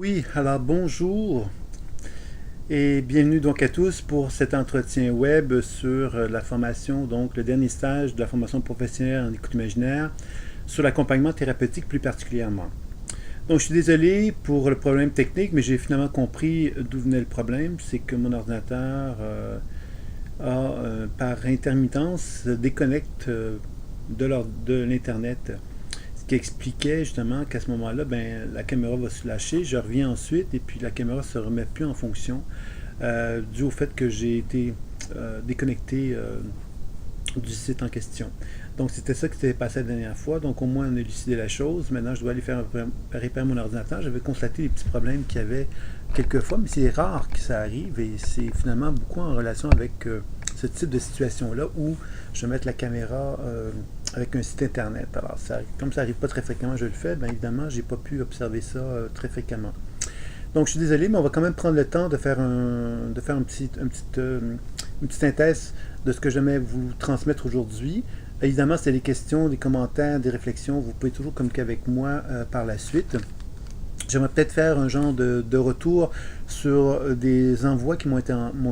Oui, alors bonjour et bienvenue donc à tous pour cet entretien web sur la formation, donc le dernier stage de la formation professionnelle en écoute imaginaire, sur l'accompagnement thérapeutique plus particulièrement. Donc je suis désolé pour le problème technique, mais j'ai finalement compris d'où venait le problème. C'est que mon ordinateur par intermittence, se déconnecte de l'Internet. Ce qui expliquait justement qu'à ce moment-là, ben, la caméra va se lâcher, je reviens ensuite et puis la caméra ne se remet plus en fonction dû au fait que j'ai été déconnecté du site en question. Donc c'était ça qui s'était passé la dernière fois. Donc au moins on a élucidé la chose. Maintenant je dois aller faire réparer mon ordinateur. J'avais constaté les petits problèmes qu'il y avait quelquefois, mais c'est rare que ça arrive et c'est finalement beaucoup en relation avec ce type de situation-là où je vais mettre la caméra avec un site internet. Alors ça, comme ça n'arrive pas très fréquemment, je le fais, bien évidemment, j'ai pas pu observer ça très fréquemment. Donc je suis désolé, mais on va quand même prendre le temps de faire une petite synthèse de ce que j'aimais vous transmettre aujourd'hui. Évidemment, c'est des questions, des commentaires, des réflexions. Vous pouvez toujours communiquer avec moi par la suite. J'aimerais peut-être faire un genre de retour sur des envois qui m'ont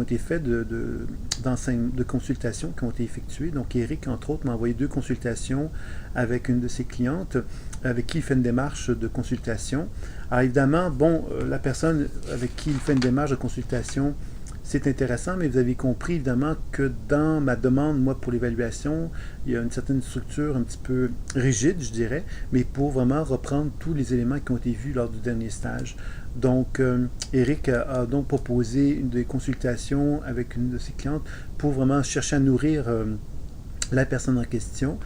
été faits de consultations qui ont été effectuées. Donc Eric, entre autres, m'a envoyé 2 consultations avec une de ses clientes avec qui il fait une démarche de consultation. Alors évidemment, bon, la personne avec qui il fait une démarche de consultation, c'est intéressant, mais vous avez compris évidemment que dans ma demande, moi, pour l'évaluation, il y a une certaine structure un petit peu rigide, je dirais, mais pour vraiment reprendre tous les éléments qui ont été vus lors du dernier stage. Donc, Eric a donc proposé des consultations avec une de ses clientes pour vraiment chercher à nourrir la personne en question.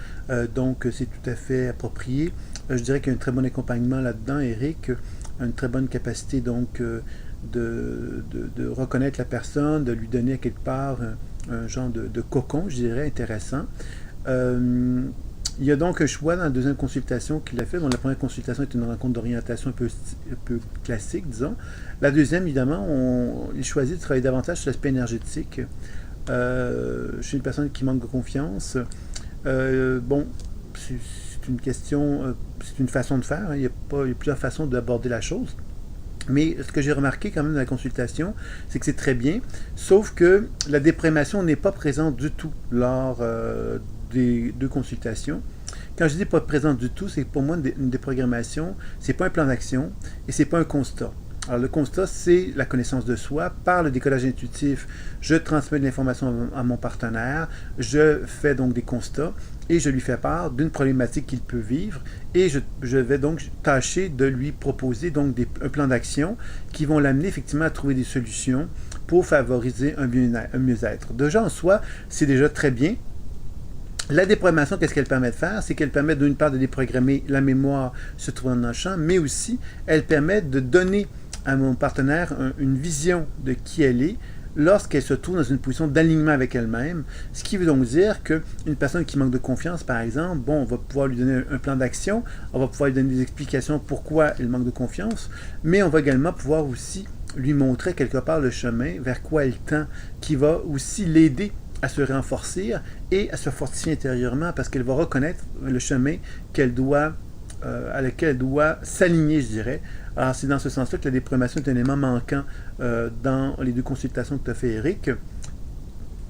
Donc, c'est tout à fait approprié. Je dirais qu'il y a un très bon accompagnement là-dedans, Eric, une très bonne capacité donc de reconnaître la personne, de lui donner à quelque part un genre de cocon, je dirais, intéressant. Il y a donc un choix dans la deuxième consultation qu'il a fait. Donc, la première consultation est une rencontre d'orientation un peu classique, disons. La deuxième, évidemment, il choisit de travailler davantage sur l'aspect énergétique chez une personne qui manque de confiance. Bon, c'est une question, c'est une façon de faire. Hein. Il y a plusieurs façons d'aborder la chose. Mais ce que j'ai remarqué quand même dans la consultation, c'est que c'est très bien, sauf que la déprémation n'est pas présente du tout lors des 2 consultations. Quand je dis pas présente du tout, c'est que pour moi une déprogrammation, c'est pas un plan d'action et c'est pas un constat. Alors le constat, c'est la connaissance de soi. Par le décodage intuitif, je transmets de l'information à mon partenaire, je fais donc des constats et je lui fais part d'une problématique qu'il peut vivre et je vais donc tâcher de lui proposer donc un plan d'action qui vont l'amener effectivement à trouver des solutions pour favoriser un mieux-être. Déjà en soi, c'est déjà très bien. La déprogrammation, qu'est-ce qu'elle permet de faire? C'est qu'elle permet d'une part de déprogrammer la mémoire se trouvant dans le champ, mais aussi elle permet de donner à mon partenaire une vision de qui elle est lorsqu'elle se trouve dans une position d'alignement avec elle-même, ce qui veut donc dire qu'une personne qui manque de confiance, par exemple, bon, on va pouvoir lui donner un plan d'action, on va pouvoir lui donner des explications pourquoi elle manque de confiance, mais on va également pouvoir aussi lui montrer quelque part le chemin vers quoi elle tend, qui va aussi l'aider à se renforcer et à se fortifier intérieurement parce qu'elle va reconnaître le chemin qu'elle doit à laquelle elle doit s'aligner, je dirais. Alors, c'est dans ce sens-là que la déprogrammation est un élément manquant dans les 2 consultations que tu as fait, Eric.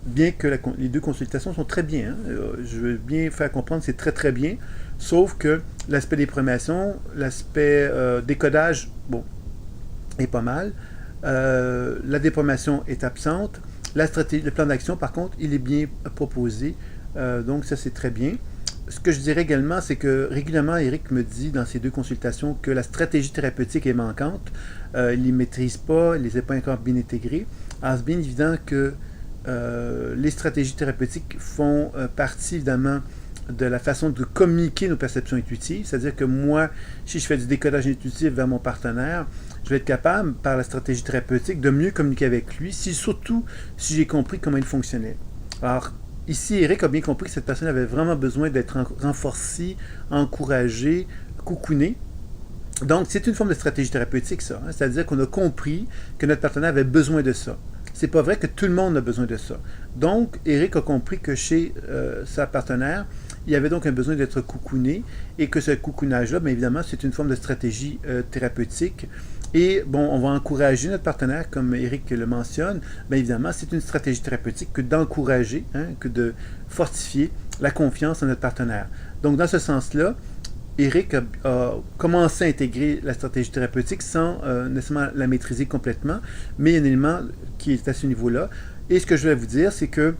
Bien que les 2 consultations sont très bien. Hein. Je veux bien faire comprendre que c'est très très bien. Sauf que l'aspect déprogrammation, l'aspect décodage, bon, est pas mal. La déprogrammation est absente. La stratégie, le plan d'action, par contre, il est bien proposé. Donc, ça, c'est très bien. Ce que je dirais également, c'est que régulièrement, Eric me dit dans ces 2 consultations que la stratégie thérapeutique est manquante. Il ne les maîtrise pas, il ne les a pas encore bien intégrées. Alors, c'est bien évident que les stratégies thérapeutiques font partie, évidemment, de la façon de communiquer nos perceptions intuitives. C'est-à-dire que moi, si je fais du décodage intuitif vers mon partenaire, je vais être capable, par la stratégie thérapeutique, de mieux communiquer avec lui, surtout si j'ai compris comment il fonctionnait. Alors, ici, Eric a bien compris que cette personne avait vraiment besoin d'être renforcée, encouragée, coucounée. Donc, c'est une forme de stratégie thérapeutique, ça. Hein? C'est-à-dire qu'on a compris que notre partenaire avait besoin de ça. C'est pas vrai que tout le monde a besoin de ça. Donc, Eric a compris que chez sa partenaire, il y avait donc un besoin d'être coucouné et que ce coucounage-là, bien évidemment, c'est une forme de stratégie thérapeutique Et bon, on va encourager notre partenaire, comme Eric le mentionne. Bien évidemment, c'est une stratégie thérapeutique que d'encourager, que de fortifier la confiance en notre partenaire. Donc, dans ce sens-là, Eric a commencé à intégrer la stratégie thérapeutique sans nécessairement la maîtriser complètement, mais il y a un élément qui est à ce niveau-là. Et ce que je vais vous dire, c'est que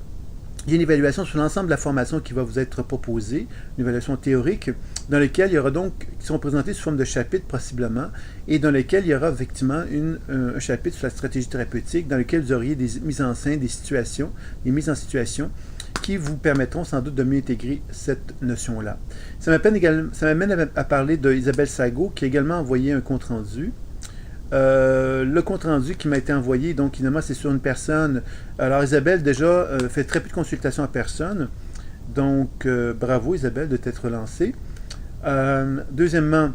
il y a une évaluation sur l'ensemble de la formation qui va vous être proposée, une évaluation théorique, dans laquelle il y aura donc, qui seront présentés sous forme de chapitres possiblement, et dans lequel il y aura effectivement un chapitre sur la stratégie thérapeutique, dans lequel vous auriez des mises en scène, des situations, des mises en situation, qui vous permettront sans doute de mieux intégrer cette notion-là. Ça m'amène à parler d'Isabelle Sago, qui a également envoyé un compte-rendu. Le compte-rendu qui m'a été envoyé, donc évidemment, c'est sur une personne. Alors, Isabelle, déjà, fait très peu de consultations à personne. Donc, bravo, Isabelle, de t'être lancée. Deuxièmement,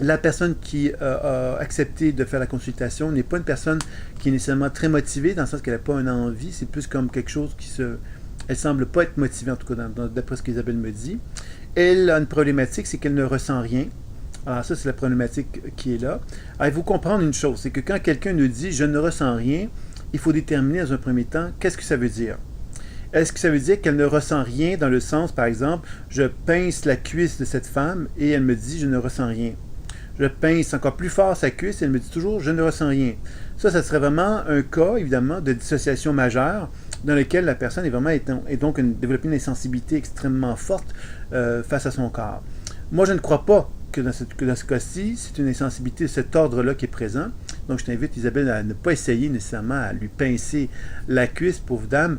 la personne qui a accepté de faire la consultation n'est pas une personne qui est nécessairement très motivée, dans le sens qu'elle n'a pas une envie. C'est plus comme quelque chose qui se... Elle semble pas être motivée, en tout cas, d'après ce qu'Isabelle me dit. Elle a une problématique, c'est qu'elle ne ressent rien. Alors ça, c'est la problématique qui est là. Alors, il faut comprendre une chose, c'est que quand quelqu'un nous dit « je ne ressens rien », il faut déterminer dans un premier temps qu'est-ce que ça veut dire. Est-ce que ça veut dire qu'elle ne ressent rien dans le sens, par exemple, je pince la cuisse de cette femme et elle me dit « je ne ressens rien ». Je pince encore plus fort sa cuisse et elle me dit toujours « je ne ressens rien ». Ça serait vraiment un cas, évidemment, de dissociation majeure dans lequel la personne est vraiment donc développé une insensibilité extrêmement forte face à son corps. Moi, je ne crois pas que dans ce cas-ci, c'est une insensibilité de cet ordre-là qui est présent. Donc, je t'invite, Isabelle, à ne pas essayer nécessairement à lui pincer la cuisse, pauvre dame,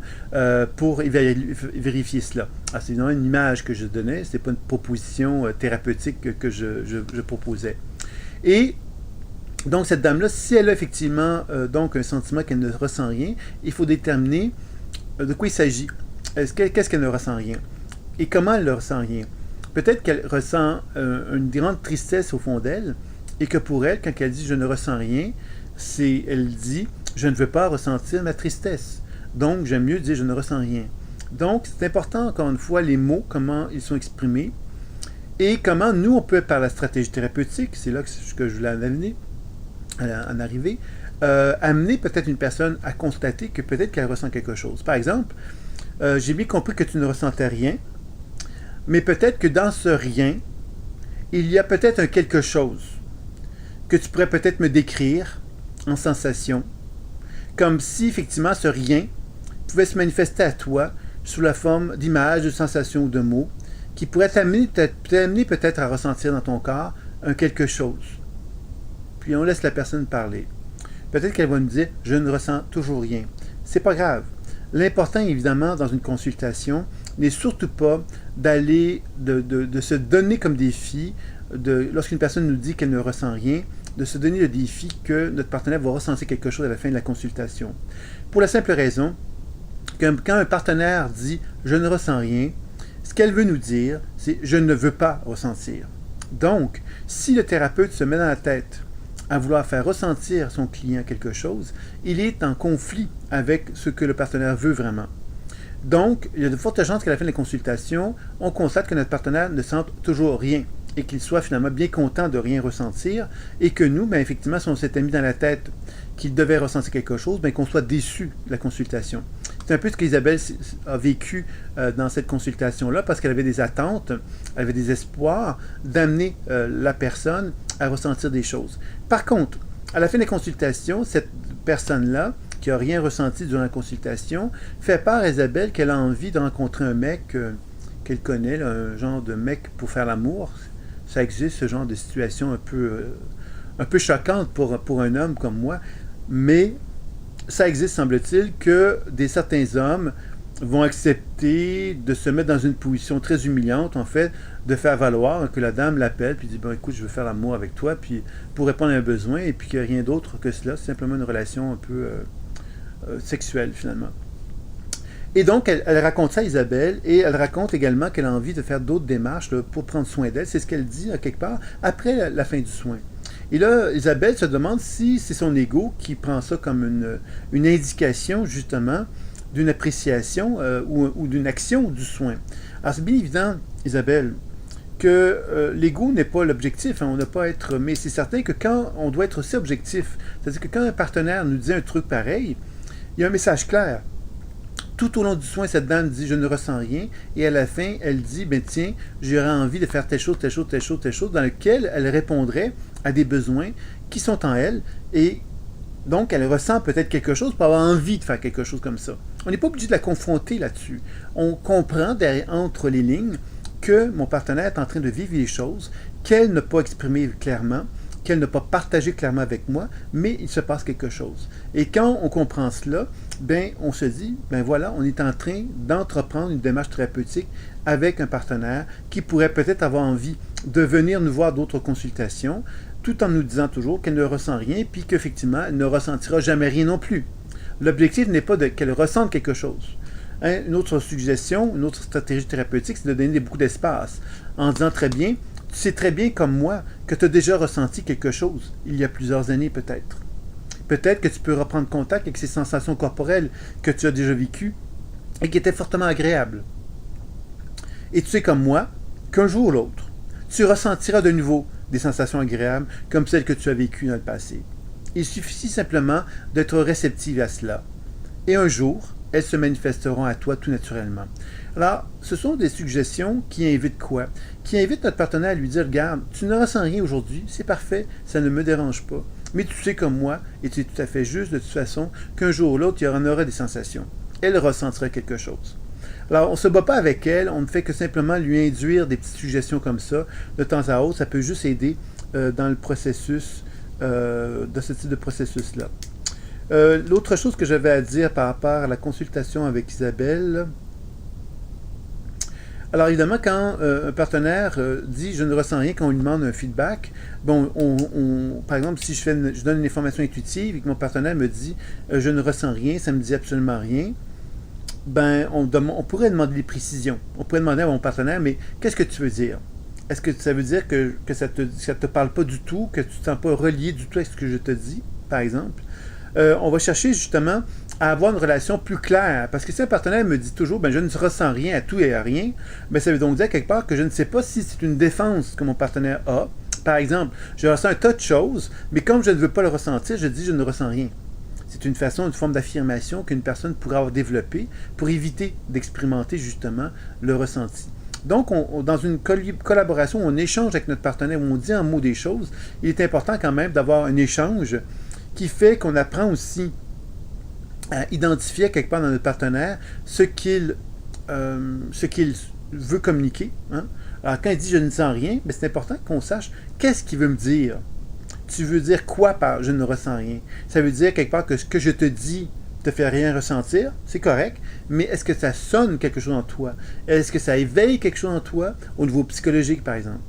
pour vérifier cela. Alors, c'est une image que je donnais, ce n'est pas une proposition thérapeutique que je proposais. Et donc, cette dame-là, si elle a effectivement donc un sentiment qu'elle ne ressent rien, il faut déterminer de quoi il s'agit. Qu'est-ce qu'elle ne ressent rien? Et comment elle ne ressent rien? Peut-être qu'elle ressent une grande tristesse au fond d'elle, et que pour elle, quand elle dit « je ne ressens rien », elle dit « je ne veux pas ressentir ma tristesse ». Donc, j'aime mieux dire « je ne ressens rien ». Donc, c'est important, encore une fois, les mots, comment ils sont exprimés, et comment nous, on peut, par la stratégie thérapeutique, c'est là que je voulais en arriver, amener peut-être une personne à constater que peut-être qu'elle ressent quelque chose. Par exemple, j'ai bien compris que tu ne ressentais rien, mais peut-être que dans ce rien, il y a peut-être un quelque chose que tu pourrais peut-être me décrire en sensation, comme si effectivement ce rien pouvait se manifester à toi sous la forme d'images, de sensations ou de mots, qui pourraient t'amener peut-être à ressentir dans ton corps un quelque chose. Puis on laisse la personne parler. Peut-être qu'elle va nous dire « je ne ressens toujours rien ». C'est pas grave. L'important, évidemment, dans une consultation, n'est surtout pas d'aller, de se donner comme défi, lorsqu'une personne nous dit qu'elle ne ressent rien, de se donner le défi que notre partenaire va ressentir quelque chose à la fin de la consultation. Pour la simple raison que quand un partenaire dit « je ne ressens rien », ce qu'elle veut nous dire, c'est « je ne veux pas ressentir ». Donc, si le thérapeute se met dans la tête à vouloir faire ressentir son client quelque chose, il est en conflit avec ce que le partenaire veut vraiment. Donc, il y a de fortes chances qu'à la fin de la consultation, on constate que notre partenaire ne sente toujours rien et qu'il soit finalement bien content de rien ressentir et que nous, bien, effectivement, si on s'était mis dans la tête qu'il devait ressentir quelque chose, bien, qu'on soit déçu de la consultation. C'est un peu ce qu'Isabelle a vécu dans cette consultation-là parce qu'elle avait des attentes, elle avait des espoirs d'amener la personne à ressentir des choses. Par contre, à la fin de la consultation, cette personne-là, qui n'a rien ressenti durant la consultation, fait part à Isabelle qu'elle a envie de rencontrer un mec qu'elle connaît, là, un genre de mec pour faire l'amour. Ça existe, ce genre de situation un peu choquante pour un homme comme moi, mais ça existe, semble-t-il, que certains hommes vont accepter de se mettre dans une position très humiliante, en fait, de faire valoir que la dame l'appelle, puis dit « bon, écoute, je veux faire l'amour avec toi », puis pour répondre à un besoin, et puis qu'il n'y a rien d'autre que cela, c'est simplement une relation un peu sexuelle, finalement. Et donc, elle raconte ça à Isabelle, et elle raconte également qu'elle a envie de faire d'autres démarches là, pour prendre soin d'elle. C'est ce qu'elle dit, quelque part, après la fin du soin. Et là, Isabelle se demande si c'est son ego qui prend ça comme une indication, justement, d'une appréciation ou d'une action du soin. Alors, c'est bien évident, Isabelle, que l'ego n'est pas l'objectif, hein, on n'a pas à être... Mais c'est certain que quand on doit être aussi objectif, c'est-à-dire que quand un partenaire nous dit un truc pareil, il y a un message clair. Tout au long du soin, cette dame dit « je ne ressens rien » et à la fin, elle dit « ben tiens, j'aurais envie de faire telle chose, telle chose, telle chose, telle chose » dans lequel elle répondrait à des besoins qui sont en elle et donc elle ressent peut-être quelque chose pour avoir envie de faire quelque chose comme ça. On n'est pas obligé de la confronter là-dessus. On comprend derrière, entre les lignes que mon partenaire est en train de vivre les choses, qu'elle n'a pas exprimé clairement, qu'elle n'a pas partagé clairement avec moi, mais il se passe quelque chose. Et quand on comprend cela, ben on se dit, ben voilà, on est en train d'entreprendre une démarche thérapeutique avec un partenaire qui pourrait peut-être avoir envie de venir nous voir d'autres consultations, tout en nous disant toujours qu'elle ne ressent rien, puis qu'effectivement, elle ne ressentira jamais rien non plus. L'objectif n'est pas qu'elle ressente quelque chose. Hein, une autre suggestion, une autre stratégie thérapeutique, c'est de donner beaucoup d'espace, en disant très bien, tu sais très bien comme moi que tu as déjà ressenti quelque chose, il y a plusieurs années peut-être. Peut-être que tu peux reprendre contact avec ces sensations corporelles que tu as déjà vécues et qui étaient fortement agréables. Et tu sais comme moi qu'un jour ou l'autre, tu ressentiras de nouveau des sensations agréables comme celles que tu as vécues dans le passé. Il suffit simplement d'être réceptive à cela. Et un jour, elles se manifesteront à toi tout naturellement. Alors, ce sont des suggestions qui invitent quoi? Qui invitent notre partenaire à lui dire, regarde, tu ne ressens rien aujourd'hui, c'est parfait, ça ne me dérange pas. Mais tu sais comme moi, et tu es tout à fait juste de toute façon, qu'un jour ou l'autre, il y en aura des sensations. Elle ressentira quelque chose. Alors, on ne se bat pas avec elle, on ne fait que simplement lui induire des petites suggestions comme ça, de temps à autre, ça peut juste aider dans le processus, dans ce type de processus-là. L'autre chose que j'avais à dire par rapport à la consultation avec Isabelle, alors évidemment, quand un partenaire dit « je ne ressens rien » quand on lui demande un feedback, bon, par exemple, si je donne une information intuitive et que mon partenaire me dit « je ne ressens rien, ça ne me dit absolument rien », ben, on pourrait demander des précisions. On pourrait demander à mon partenaire « mais qu'est-ce que tu veux dire? Est-ce que ça veut dire que ça te parle pas du tout, que tu ne te sens pas relié du tout à ce que je te dis, par exemple ?» On va chercher justement à avoir une relation plus claire. Parce que si un partenaire me dit toujours ben, « je ne ressens rien à tout et à rien », ben, ça veut donc dire quelque part que je ne sais pas si c'est une défense que mon partenaire a. Par exemple, je ressens un tas de choses, mais comme je ne veux pas le ressentir, je dis « je ne ressens rien ». C'est une façon, une forme d'affirmation qu'une personne pourrait avoir développée pour éviter d'expérimenter justement le ressenti. Donc, dans une collaboration où on échange avec notre partenaire, où on dit en mots des choses, il est important quand même d'avoir un échange qui fait qu'on apprend aussi à identifier quelque part dans notre partenaire ce qu'il veut communiquer. Hein? Alors quand il dit « je ne sens rien », ben c'est important qu'on sache qu'est-ce qu'il veut me dire. Tu veux dire quoi par « je ne ressens rien » ? Ça veut dire quelque part que ce que je te dis te fait rien ressentir, c'est correct, mais est-ce que ça sonne quelque chose en toi? Est-ce que ça éveille quelque chose en toi, au niveau psychologique par exemple?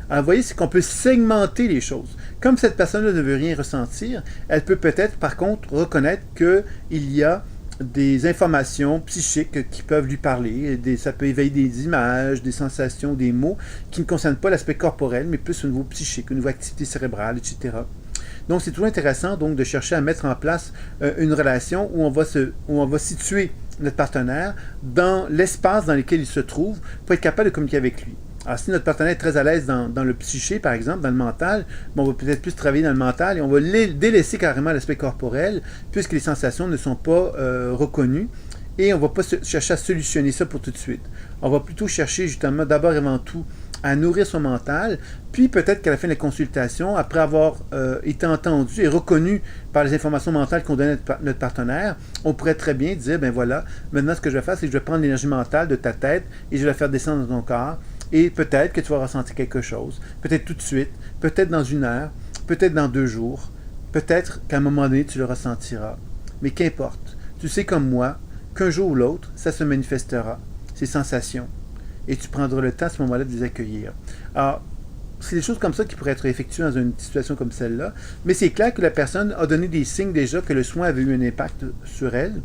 Alors, vous voyez, c'est qu'on peut segmenter les choses. Comme cette personne-là ne veut rien ressentir, elle peut peut-être, par contre, reconnaître qu'il y a des informations psychiques qui peuvent lui parler. Ça peut éveiller des images, des sensations, des mots qui ne concernent pas l'aspect corporel, mais plus au niveau psychique, au niveau activité cérébrale, etc. Donc, c'est toujours intéressant donc, de chercher à mettre en place une relation où on va situer notre partenaire dans l'espace dans lequel il se trouve pour être capable de communiquer avec lui. Alors, si notre partenaire est très à l'aise dans le psyché, par exemple, dans le mental, on va peut-être plus travailler dans le mental et on va délaisser carrément l'aspect corporel puisque les sensations ne sont pas reconnues et on ne va pas chercher à solutionner ça pour tout de suite. On va plutôt chercher justement d'abord et avant tout à nourrir son mental, puis peut-être qu'à la fin de la consultation, après avoir été entendu et reconnu par les informations mentales qu'on donne à notre partenaire, on pourrait très bien dire, ben voilà, maintenant ce que je vais faire, c'est que je vais prendre l'énergie mentale de ta tête et je vais la faire descendre dans ton corps. Et peut-être que tu vas ressentir quelque chose, peut-être tout de suite, peut-être dans 1 heure, peut-être dans 2 jours, peut-être qu'à un moment donné, tu le ressentiras. Mais qu'importe, tu sais comme moi qu'un jour ou l'autre, ça se manifestera, ces sensations, et tu prendras le temps à ce moment-là de les accueillir. Alors, c'est des choses comme ça qui pourraient être effectuées dans une situation comme celle-là, mais c'est clair que la personne a donné des signes déjà que le soin avait eu un impact sur elle.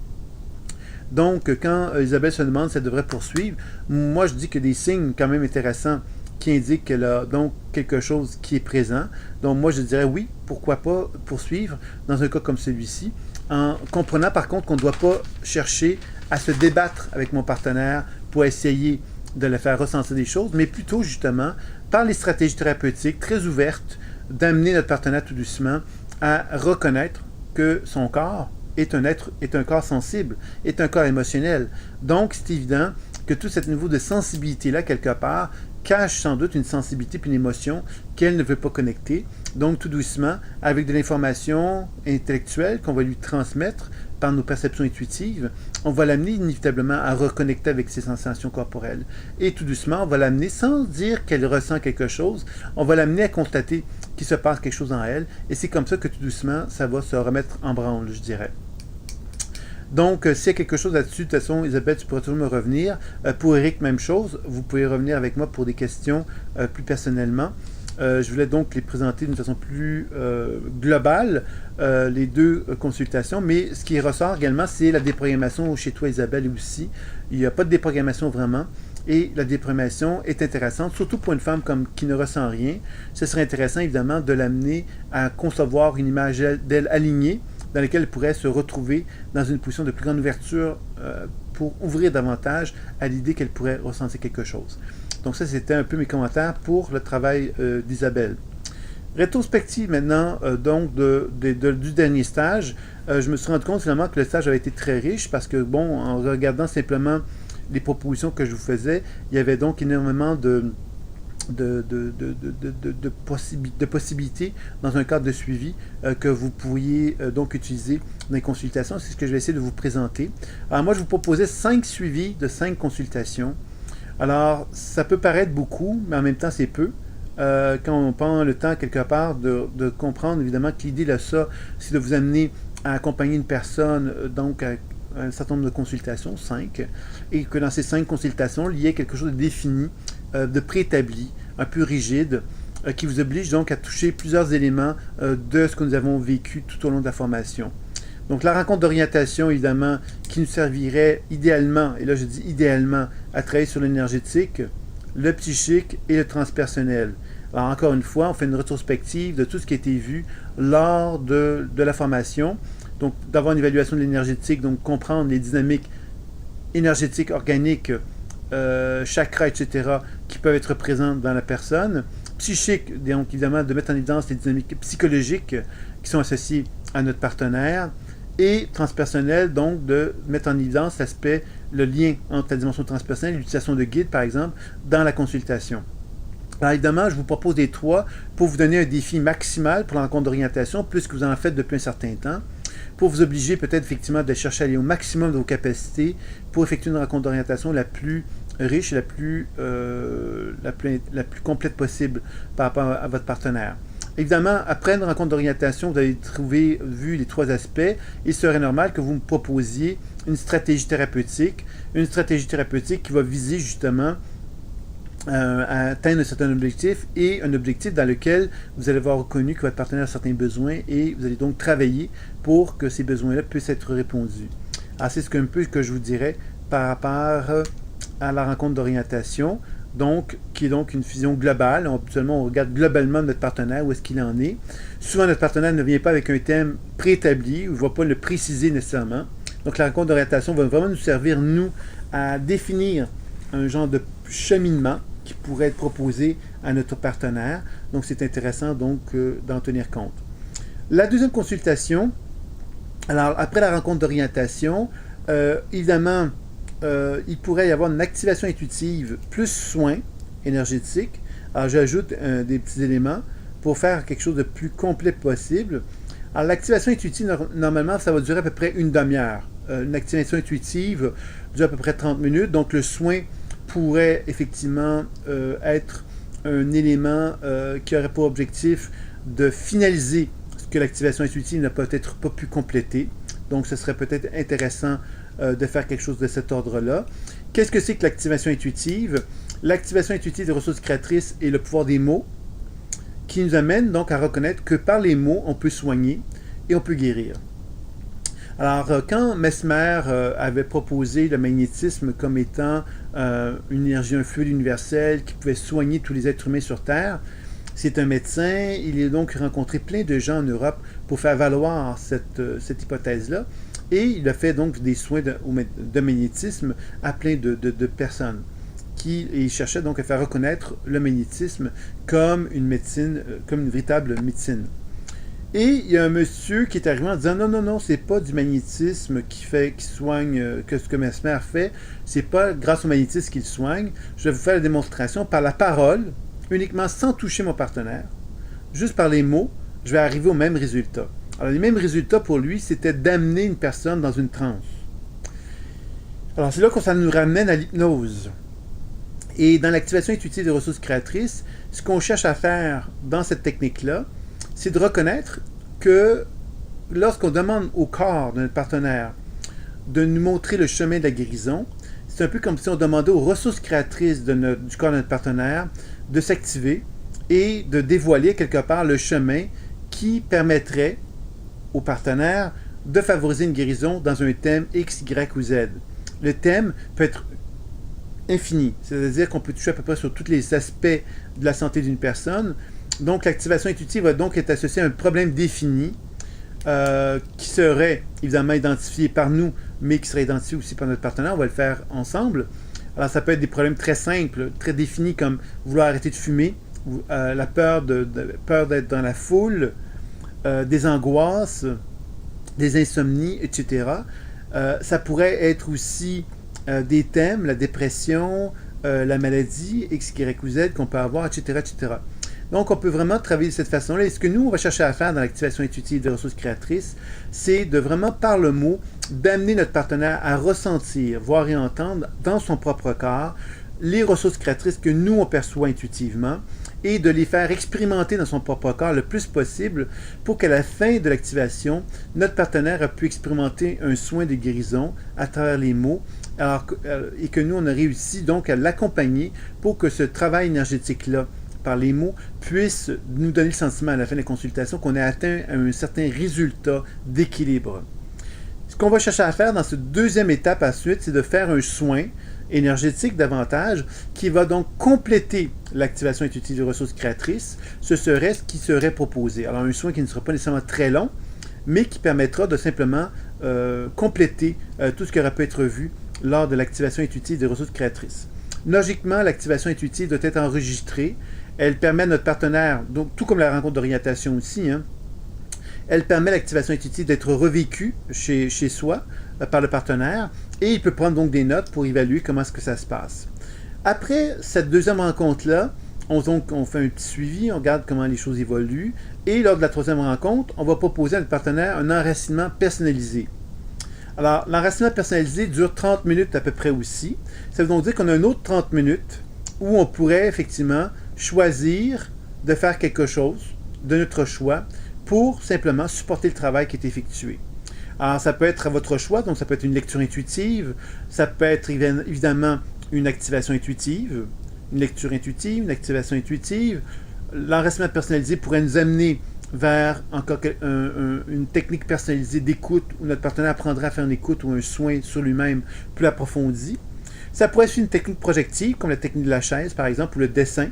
Donc, quand Isabelle se demande si elle devrait poursuivre, moi je dis qu'il y a des signes quand même intéressants qui indiquent qu'elle a donc quelque chose qui est présent. Donc moi je dirais oui, pourquoi pas poursuivre dans un cas comme celui-ci, en comprenant par contre qu'on ne doit pas chercher à se débattre avec mon partenaire pour essayer de le faire ressentir des choses, mais plutôt justement par les stratégies thérapeutiques très ouvertes, d'amener notre partenaire tout doucement à reconnaître que son corps est un corps sensible, est un corps émotionnel. Donc, c'est évident que tout ce niveau de sensibilité-là, quelque part, cache sans doute une sensibilité puis une émotion qu'elle ne veut pas connecter. Donc, tout doucement, avec de l'information intellectuelle qu'on va lui transmettre par nos perceptions intuitives, on va l'amener inévitablement à reconnecter avec ses sensations corporelles. Et tout doucement, on va l'amener, sans dire qu'elle ressent quelque chose, on va l'amener à constater qu'il se passe quelque chose en elle. Et c'est comme ça que tout doucement, ça va se remettre en branle, je dirais. Donc, s'il y a quelque chose là-dessus, de toute façon, Isabelle, tu pourras toujours me revenir. Pour Eric, même chose. Vous pouvez revenir avec moi pour des questions plus personnellement. Je voulais donc les présenter d'une façon plus globale, les deux consultations. Mais ce qui ressort également, c'est la déprogrammation chez toi, Isabelle, aussi. Il n'y a pas de déprogrammation vraiment. Et la déprogrammation est intéressante, surtout pour une femme qui ne ressent rien. Ce serait intéressant, évidemment, de l'amener à concevoir une image d'elle alignée, dans laquelle elle pourrait se retrouver dans une position de plus grande ouverture pour ouvrir davantage à l'idée qu'elle pourrait ressentir quelque chose. Donc ça, c'était un peu mes commentaires pour le travail d'Isabelle. Rétrospective maintenant, donc, du dernier stage, je me suis rendu compte finalement que le stage avait été très riche parce que, bon, en regardant simplement les propositions que je vous faisais, il y avait donc énormément de possibilités dans un cadre de suivi que vous pourriez donc utiliser dans les consultations. C'est ce que je vais essayer de vous présenter. Alors moi, je vous proposais 5 suivis de 5 consultations. Alors, ça peut paraître beaucoup, mais en même temps, c'est peu. Quand on prend le temps, quelque part, de comprendre, évidemment, que l'idée de ça, c'est de vous amener à accompagner une personne, donc à un certain nombre de consultations, 5, et que dans ces 5 consultations, il y ait quelque chose de défini, de préétabli, un peu rigide, qui vous oblige donc à toucher plusieurs éléments de ce que nous avons vécu tout au long de la formation. Donc la rencontre d'orientation, évidemment, qui nous servirait idéalement, et là je dis idéalement, à travailler sur l'énergétique, le psychique et le transpersonnel. Alors encore une fois, on fait une rétrospective de tout ce qui a été vu lors de la formation. Donc d'avoir une évaluation de l'énergétique, donc comprendre les dynamiques énergétiques, organiques, chakras, etc., qui peuvent être présentes dans la personne. Psychique, donc évidemment, de mettre en évidence les dynamiques psychologiques qui sont associées à notre partenaire. Et transpersonnel, donc de mettre en évidence l'aspect, le lien entre la dimension transpersonnelle et l'utilisation de guides, par exemple, dans la consultation. Alors évidemment, je vous propose des 3 pour vous donner un défi maximal pour la rencontre d'orientation, plus que vous en faites depuis un certain temps, pour vous obliger peut-être effectivement de chercher à aller au maximum de vos capacités pour effectuer une rencontre d'orientation la plus riche et la plus complète possible par rapport à votre partenaire. Évidemment, après une rencontre d'orientation, vous avez vu les 3 aspects. Il serait normal que vous me proposiez une stratégie thérapeutique qui va viser justement à atteindre un certain objectif et un objectif dans lequel vous allez avoir reconnu que votre partenaire a certains besoins et vous allez donc travailler pour que ces besoins-là puissent être répondus. Alors, c'est un peu ce que je vous dirais par rapport à la rencontre d'orientation. Donc, qui est donc une vision globale. Habituellement, on regarde globalement notre partenaire, où est-ce qu'il en est. Souvent, notre partenaire ne vient pas avec un thème préétabli, ou ne va pas le préciser nécessairement. Donc, la rencontre d'orientation va vraiment nous servir, nous, à définir un genre de cheminement qui pourrait être proposé à notre partenaire. Donc, c'est intéressant donc d'en tenir compte. La deuxième consultation, alors, après la rencontre d'orientation, évidemment, il pourrait y avoir une activation intuitive plus soin énergétique. Alors, j'ajoute des petits éléments pour faire quelque chose de plus complet possible. Alors, l'activation intuitive, normalement, ça va durer à peu près une demi-heure. Une activation intuitive dure à peu près 30 minutes. Donc, le soin pourrait effectivement être un élément qui aurait pour objectif de finaliser ce que l'activation intuitive n'a peut-être pas pu compléter. Donc, ce serait peut-être intéressant de faire quelque chose de cet ordre-là. Qu'est-ce que c'est que l'activation intuitive? L'activation intuitive des ressources créatrices est le pouvoir des mots qui nous amène donc à reconnaître que par les mots, on peut soigner et on peut guérir. Alors, quand Mesmer avait proposé le magnétisme comme étant une énergie, un fluide universel qui pouvait soigner tous les êtres humains sur Terre, c'est un médecin, il a donc rencontré plein de gens en Europe pour faire valoir cette hypothèse-là. Et il a fait donc des soins de magnétisme à plein de personnes il cherchait donc à faire reconnaître le magnétisme comme une médecine, comme une véritable médecine. Et il y a un monsieur qui est arrivé en disant non, non, non, c'est pas du magnétisme qui soigne, que ce que Mesmer fait, c'est pas grâce au magnétisme qu'il soigne. Je vais vous faire la démonstration par la parole, uniquement sans toucher mon partenaire, juste par les mots, je vais arriver au même résultat. Alors, les mêmes résultats pour lui, c'était d'amener une personne dans une transe. Alors, c'est là que ça nous ramène à l'hypnose. Et dans l'activation intuitive des ressources créatrices, ce qu'on cherche à faire dans cette technique-là, c'est de reconnaître que lorsqu'on demande au corps de notre partenaire de nous montrer le chemin de la guérison, c'est un peu comme si on demandait aux ressources créatrices du corps de notre partenaire de s'activer et de dévoiler quelque part le chemin qui permettrait au partenaire de favoriser une guérison dans un thème X, Y ou Z. Le thème peut être infini, c'est-à-dire qu'on peut toucher à peu près sur tous les aspects de la santé d'une personne. Donc, l'activation intuitive va donc être associée à un problème défini qui serait évidemment identifié par nous, mais qui serait identifié aussi par notre partenaire. On va le faire ensemble. Alors, ça peut être des problèmes très simples, très définis, comme vouloir arrêter de fumer, la peur d'être dans la foule, des angoisses, des insomnies, etc. Ça pourrait être aussi des thèmes, la dépression, la maladie, X, Y ou Z qu'on peut avoir, etc., etc. Donc, on peut vraiment travailler de cette façon-là. Et ce que nous, on va chercher à faire dans l'activation intuitive des ressources créatrices, c'est de vraiment, par le mot, d'amener notre partenaire à ressentir, voir et entendre dans son propre corps les ressources créatrices que nous, on perçoit intuitivement et de les faire expérimenter dans son propre corps le plus possible pour qu'à la fin de l'activation, notre partenaire a pu expérimenter un soin de guérison à travers les mots et que nous, on a réussi donc à l'accompagner pour que ce travail énergétique-là par les mots, puisse nous donner le sentiment à la fin de la consultation qu'on a atteint un certain résultat d'équilibre. Ce qu'on va chercher à faire dans cette deuxième étape à suite, c'est de faire un soin énergétique davantage qui va donc compléter l'activation intuitive des ressources créatrices. Ce serait ce qui serait proposé. Alors un soin qui ne sera pas nécessairement très long, mais qui permettra de simplement compléter tout ce qui aurait pu être vu lors de l'activation intuitive des ressources créatrices. Logiquement, l'activation intuitive doit être enregistrée. Elle permet à notre partenaire, donc tout comme la rencontre d'orientation aussi, elle permet à l'activation intuitive d'être revécue chez soi par le partenaire et il peut prendre donc des notes pour évaluer comment est-ce que ça se passe. Après cette deuxième rencontre-là, on fait un petit suivi, on regarde comment les choses évoluent et lors de la troisième rencontre, on va proposer à notre partenaire un enracinement personnalisé. Alors, l'enracinement personnalisé dure 30 minutes à peu près aussi. Ça veut donc dire qu'on a un autre 30 minutes où on pourrait effectivement choisir de faire quelque chose de notre choix pour simplement supporter le travail qui est effectué. Alors, ça peut être à votre choix, donc ça peut être une lecture intuitive, ça peut être évidemment une activation intuitive, une lecture intuitive, une activation intuitive. L'enracinement personnalisé pourrait nous amener vers encore une technique personnalisée d'écoute où notre partenaire apprendra à faire une écoute ou un soin sur lui-même plus approfondi. Ça pourrait être une technique projective, comme la technique de la chaise, par exemple, ou le dessin.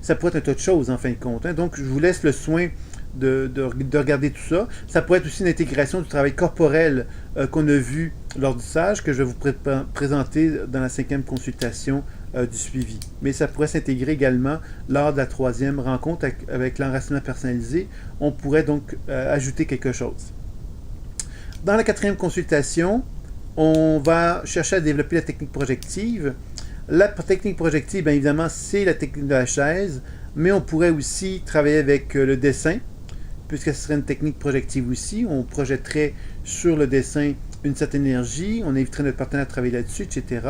Ça pourrait être un tas de choses, en fin de compte. Donc, je vous laisse le soin de regarder tout ça. Ça pourrait être aussi une intégration du travail corporel qu'on a vu lors du sage, que je vais vous présenter dans la 5e consultation du suivi. Mais ça pourrait s'intégrer également lors de la 3e rencontre avec l'enracinement personnalisé. On pourrait donc ajouter quelque chose. Dans la 4e consultation, on va chercher à développer la technique projective. La technique projective, bien évidemment, c'est la technique de la chaise, mais on pourrait aussi travailler avec le dessin, puisque ce serait une technique projective aussi. On projetterait sur le dessin une certaine énergie, on inviterait notre partenaire à travailler là-dessus, etc.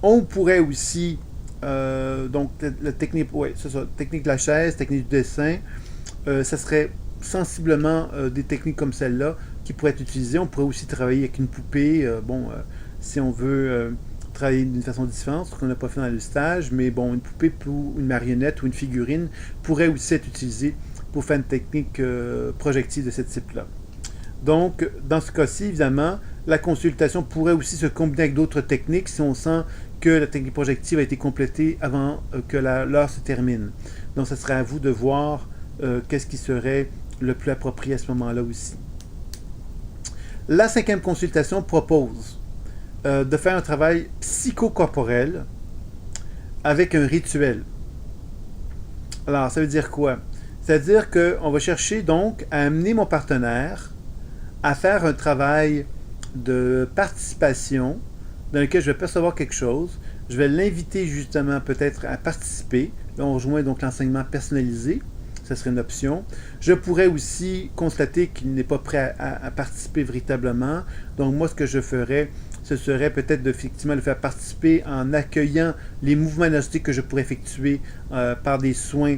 On pourrait aussi, donc la technique, ouais, c'est ça, technique de la chaise, technique du dessin, ça serait sensiblement des techniques comme celle-là qui pourraient être utilisées. On pourrait aussi travailler avec une poupée, si on veut travailler d'une façon différente, ce qu'on n'a pas fait dans le stage, mais bon, une poupée ou une marionnette ou une figurine pourrait aussi être utilisée pour faire une technique projective de ce type-là. Donc, dans ce cas-ci, évidemment, la consultation pourrait aussi se combiner avec d'autres techniques si on sent que la technique projective a été complétée avant que l'heure se termine. Donc, ce serait à vous de voir qu'est-ce qui serait le plus approprié à ce moment-là aussi. La 5e consultation propose de faire un travail psychocorporel avec un rituel. Alors, ça veut dire quoi? C'est-à-dire qu'on va chercher donc à amener mon partenaire à faire un travail de participation dans lequel je vais percevoir quelque chose. Je vais l'inviter justement peut-être à participer. Là, on rejoint donc l'enseignement personnalisé. Ça serait une option. Je pourrais aussi constater qu'il n'est pas prêt à participer véritablement. Donc moi, ce que je ferais, ce serait peut-être effectivement le faire participer en accueillant les mouvements énergétiques que je pourrais effectuer par des soins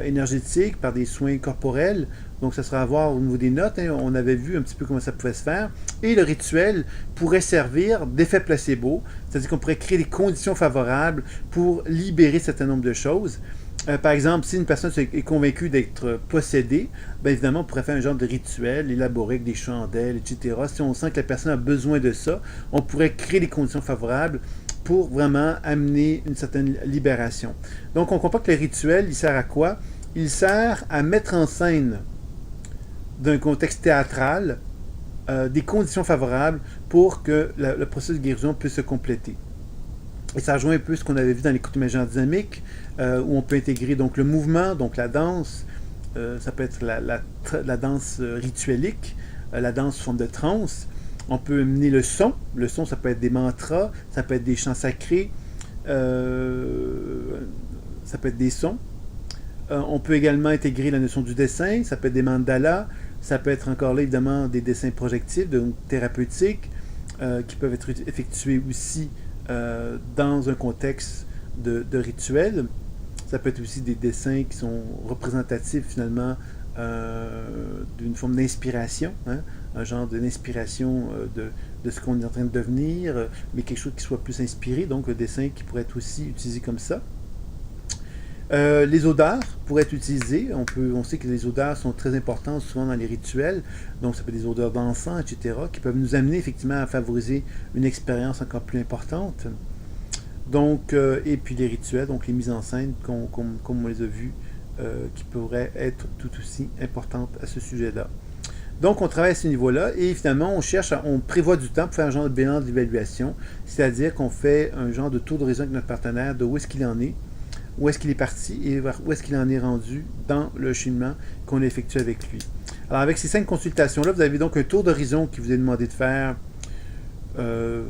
énergétiques, par des soins corporels. Donc, ça sera à voir au niveau des notes. Hein. On avait vu un petit peu comment ça pouvait se faire. Et le rituel pourrait servir d'effet placebo, c'est-à-dire qu'on pourrait créer des conditions favorables pour libérer un certain nombre de choses. Par exemple, si une personne est convaincue d'être possédée, bien évidemment, on pourrait faire un genre de rituel élaboré avec des chandelles, etc. Si on sent que la personne a besoin de ça, on pourrait créer des conditions favorables pour vraiment amener une certaine libération. Donc, on comprend que le rituel, il sert à quoi? Il sert à mettre en scène, d'un contexte théâtral, des conditions favorables pour que le processus de guérison puisse se compléter. Et ça rejoint un peu ce qu'on avait vu dans l'écoute imaginaire dynamique, où on peut intégrer donc le mouvement, donc la danse, ça peut être la danse rituelique, la danse sous forme de transe. On peut mener le son. Le son, ça peut être des mantras, ça peut être des chants sacrés, ça peut être des sons. On peut également intégrer la notion du dessin, ça peut être des mandalas, ça peut être encore là évidemment des dessins projectifs, donc thérapeutiques, qui peuvent être effectués aussi dans un contexte de rituel. Ça peut être aussi des dessins qui sont représentatifs finalement d'une forme d'inspiration, hein, un genre d'inspiration de ce qu'on est en train de devenir, mais quelque chose qui soit plus inspiré, donc un dessin qui pourrait être aussi utilisé comme ça. Les odeurs pourraient être utilisées. On sait que les odeurs sont très importantes souvent dans les rituels. Donc, ça peut être des odeurs d'encens, etc., qui peuvent nous amener effectivement à favoriser une expérience encore plus importante. Donc, et puis les rituels, donc les mises en scène, comme on les a vus, qui pourraient être tout aussi importantes à ce sujet-là. Donc, on travaille à ce niveau-là et finalement, on prévoit du temps pour faire un genre de bilan d'évaluation, c'est-à-dire qu'on fait un genre de tour d'horizon avec notre partenaire de où est-ce qu'il en est, où est-ce qu'il est parti et où est-ce qu'il en est rendu dans le cheminement qu'on a effectué avec lui. Alors, avec ces 5 consultations-là, vous avez donc un tour d'horizon qui vous est demandé de faire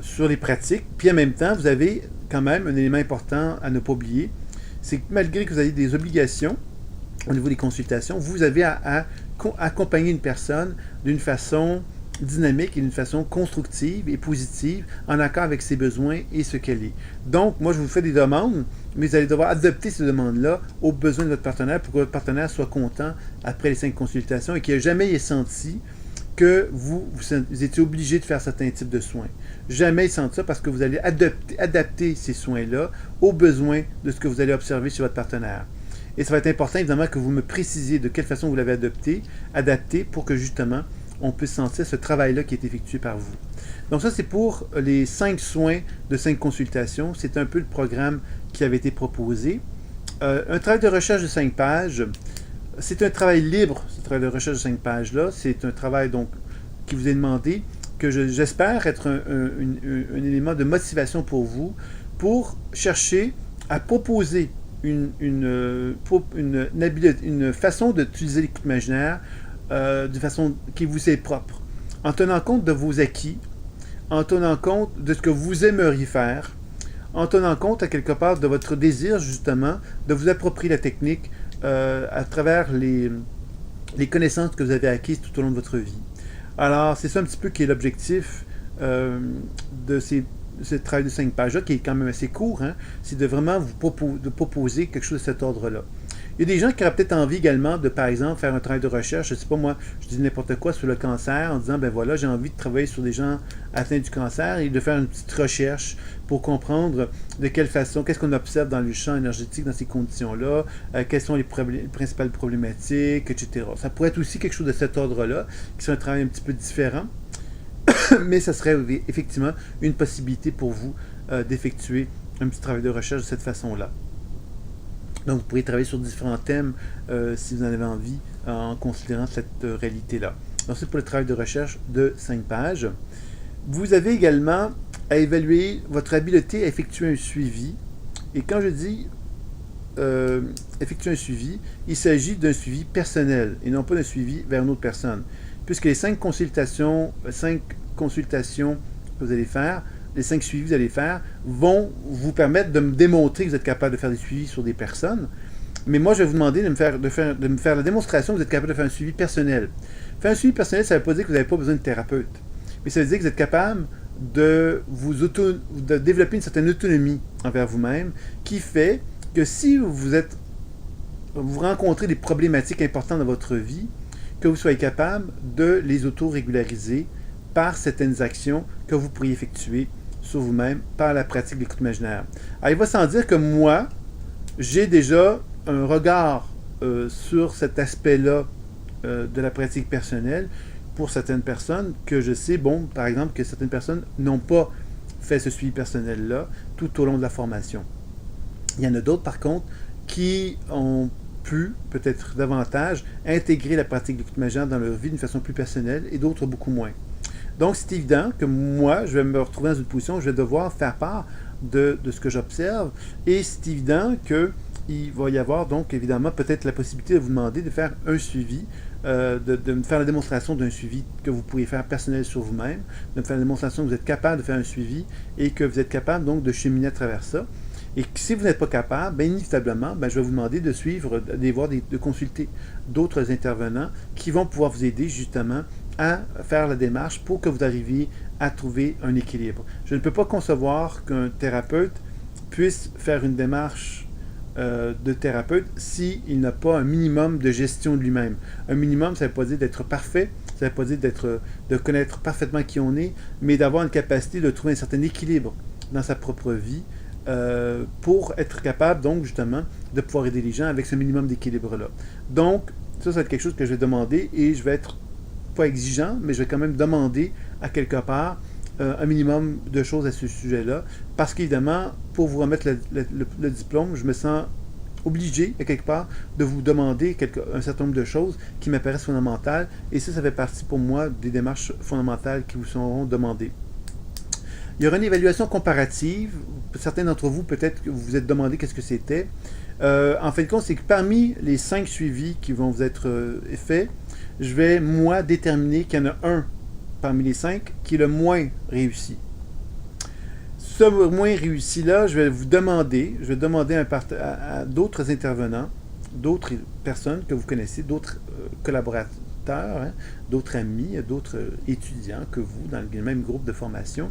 sur les pratiques. Puis en même temps, vous avez quand même un élément important à ne pas oublier, c'est que malgré que vous avez des obligations au niveau des consultations, vous avez à accompagner une personne d'une façon dynamique et d'une façon constructive et positive, en accord avec ses besoins et ce qu'elle est. Donc, moi, je vous fais des demandes, mais vous allez devoir adapter ces demandes-là aux besoins de votre partenaire pour que votre partenaire soit content après les 5 consultations et qu'il n'ait jamais senti que vous étiez obligé de faire certains types de soins. Jamais senti ça parce que vous allez adapter ces soins-là aux besoins de ce que vous allez observer chez votre partenaire. Et ça va être important, évidemment, que vous me précisiez de quelle façon vous l'avez adapté pour que, justement, on puisse sentir ce travail-là qui est effectué par vous. Donc ça, c'est pour les 5 soins de 5 consultations. C'est un peu le programme qui avait été proposé. Un travail de recherche de 5 pages. C'est un travail libre, ce travail de recherche de 5 pages-là. C'est un travail donc qui vous est demandé, que j'espère être un élément de motivation pour vous, pour chercher à proposer une façon d'utiliser l'écoute imaginaire de façon qui vous est propre, en tenant compte de vos acquis, en tenant compte de ce que vous aimeriez faire, en tenant compte à quelque part de votre désir justement de vous approprier la technique à travers les connaissances que vous avez acquises tout au long de votre vie. Alors, c'est ça un petit peu qui est l'objectif de ce travail de 5 pages-là, qui est quand même assez court, hein, c'est de vraiment vous proposer quelque chose de cet ordre-là. Il y a des gens qui auraient peut-être envie également de, par exemple, faire un travail de recherche, je ne sais pas moi, je dis n'importe quoi sur le cancer, en disant, ben voilà, j'ai envie de travailler sur des gens atteints du cancer et de faire une petite recherche pour comprendre de quelle façon, qu'est-ce qu'on observe dans le champ énergétique dans ces conditions-là, quelles sont les principales problématiques, etc. Ça pourrait être aussi quelque chose de cet ordre-là, qui serait un travail un petit peu différent, mais ça serait effectivement une possibilité pour vous d'effectuer un petit travail de recherche de cette façon-là. Donc, vous pourriez travailler sur différents thèmes si vous en avez envie, en considérant cette réalité-là. Donc, c'est pour le travail de recherche de 5 pages. Vous avez également à évaluer votre habileté à effectuer un suivi Et quand je dis effectuer un suivi, il s'agit d'un suivi personnel et non pas d'un suivi vers une autre personne. Puisque les 5 consultations que vous allez faire, les 5 suivis que vous allez faire, vont vous permettre de me démontrer que vous êtes capable de faire des suivis sur des personnes. Mais moi, je vais vous demander de me faire la démonstration que vous êtes capable de faire un suivi personnel. Faire un suivi personnel, ça ne veut pas dire que vous n'avez pas besoin de thérapeute. Mais ça veut dire que vous êtes capable de développer une certaine autonomie envers vous-même qui fait que si vous rencontrez des problématiques importantes dans votre vie, que vous soyez capable de les auto-régulariser par certaines actions que vous pourriez effectuer sur vous-même par la pratique de l'écoute imaginaire. Alors, il va sans dire que moi, j'ai déjà un regard sur cet aspect-là de la pratique personnelle pour certaines personnes que je sais, bon, par exemple, que certaines personnes n'ont pas fait ce suivi personnel-là tout au long de la formation. Il y en a d'autres, par contre, qui ont pu, peut-être davantage, intégrer la pratique de l'écoute imaginaire dans leur vie d'une façon plus personnelle et d'autres beaucoup moins. Donc, c'est évident que moi, je vais me retrouver dans une position où je vais devoir faire part de ce que j'observe et c'est évident qu'il va y avoir donc évidemment peut-être la possibilité de vous demander de faire un suivi, de me faire la démonstration d'un suivi que vous pourriez faire personnel sur vous-même, de me faire la démonstration que vous êtes capable de faire un suivi et que vous êtes capable donc de cheminer à travers ça. Et si vous n'êtes pas capable, bien inévitablement, je vais vous demander de suivre, de consulter d'autres intervenants qui vont pouvoir vous aider justement à faire la démarche pour que vous arriviez à trouver un équilibre. Je ne peux pas concevoir qu'un thérapeute puisse faire une démarche de thérapeute s'il n'a pas un minimum de gestion de lui-même. Un minimum, ça ne veut pas dire d'être parfait, ça ne veut pas dire de connaître parfaitement qui on est, mais d'avoir une capacité de trouver un certain équilibre dans sa propre vie pour être capable, donc, justement, de pouvoir aider les gens avec ce minimum d'équilibre-là. Donc, ça va être quelque chose que je vais demander et je vais être pas exigeant, mais je vais quand même demander à quelque part un minimum de choses à ce sujet-là, parce qu'évidemment, pour vous remettre le diplôme, je me sens obligé, à quelque part, de vous demander un certain nombre de choses qui m'apparaissent fondamentales, et ça fait partie pour moi des démarches fondamentales qui vous seront demandées. Il y aura une évaluation comparative. Certains d'entre vous, peut-être que vous vous êtes demandé qu'est-ce que c'était. En fin de compte, c'est que parmi les 5 suivis qui vont vous être faits, je vais, moi, déterminer qu'il y en a un parmi les 5 qui est le moins réussi. Ce moins réussi-là, je vais demander à d'autres intervenants, d'autres personnes que vous connaissez, d'autres collaborateurs, d'autres amis, d'autres étudiants que vous, dans le même groupe de formation,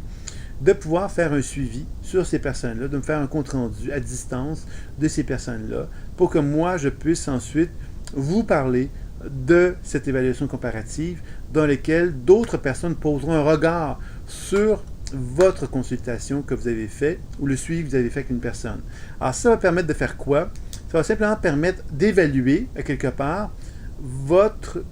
de pouvoir faire un suivi sur ces personnes-là, de me faire un compte-rendu à distance de ces personnes-là, pour que moi, je puisse ensuite vous parler de cette évaluation comparative dans laquelle d'autres personnes poseront un regard sur votre consultation que vous avez fait ou le suivi que vous avez fait avec une personne. Alors ça va permettre de faire quoi? Ça va simplement permettre d'évaluer, à quelque part, votre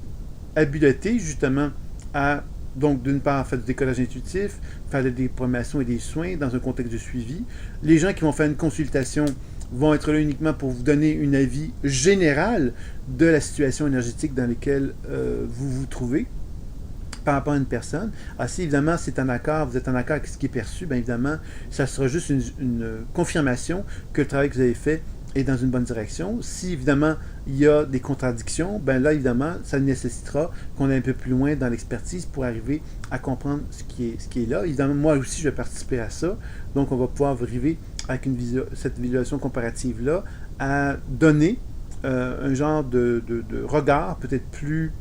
habileté justement à, donc d'une part, faire du décollage intuitif, faire des déprogrammations et des soins dans un contexte de suivi. Les gens qui vont faire une consultation vont être là uniquement pour vous donner un avis général de la situation énergétique dans laquelle vous vous trouvez par rapport à une personne. Alors, si évidemment c'est en accord, vous êtes en accord avec ce qui est perçu, bien évidemment, ça sera juste une confirmation que le travail que vous avez fait est dans une bonne direction. Si évidemment il y a des contradictions, bien là évidemment ça nécessitera qu'on aille un peu plus loin dans l'expertise pour arriver à comprendre ce qui est là. Évidemment, moi aussi je vais participer à ça, donc on va pouvoir arriver avec cette visualisation comparative-là à donner un genre de regard peut-être plus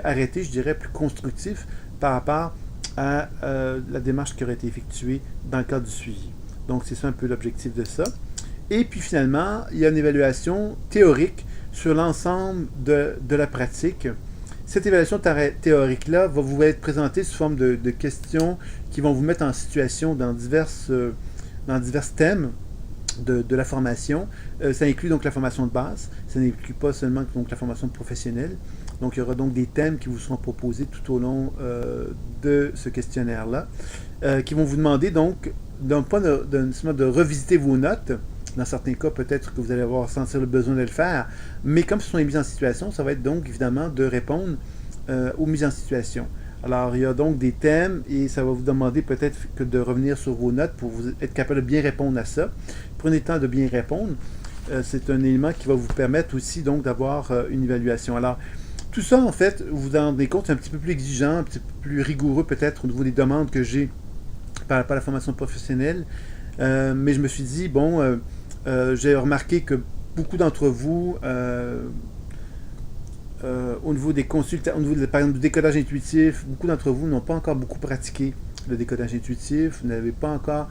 arrêté, je dirais, plus constructif par rapport à la démarche qui aurait été effectuée dans le cadre du suivi. Donc c'est ça un peu l'objectif de ça. Et puis finalement, il y a une évaluation théorique sur l'ensemble de la pratique. Cette évaluation théorique-là va vous être présentée sous forme de questions qui vont vous mettre en situation dans divers thèmes de la formation. Ça inclut donc la formation de base, ça n'inclut pas seulement donc la formation professionnelle. Donc il y aura donc des thèmes qui vous seront proposés tout au long de ce questionnaire-là, qui vont vous demander donc, non pas de revisiter vos notes. Dans certains cas, peut-être que vous allez avoir sentir le besoin de le faire, mais comme ce sont les mises en situation, ça va être donc évidemment de répondre aux mises en situation. Alors, il y a donc des thèmes et ça va vous demander peut-être que de revenir sur vos notes pour vous être capable de bien répondre à ça. Prenez le temps de bien répondre. C'est un élément qui va vous permettre aussi donc d'avoir une évaluation. Alors, tout ça, en fait, vous vous en rendez compte, c'est un petit peu plus exigeant, un petit peu plus rigoureux peut-être au niveau des demandes que j'ai par rapport à la formation professionnelle. Mais je me suis dit, bon, j'ai remarqué que beaucoup d'entre vous, au niveau des consultations, au niveau par exemple du décodage intuitif, beaucoup d'entre vous n'ont pas encore beaucoup pratiqué le décodage intuitif, vous n'avez pas encore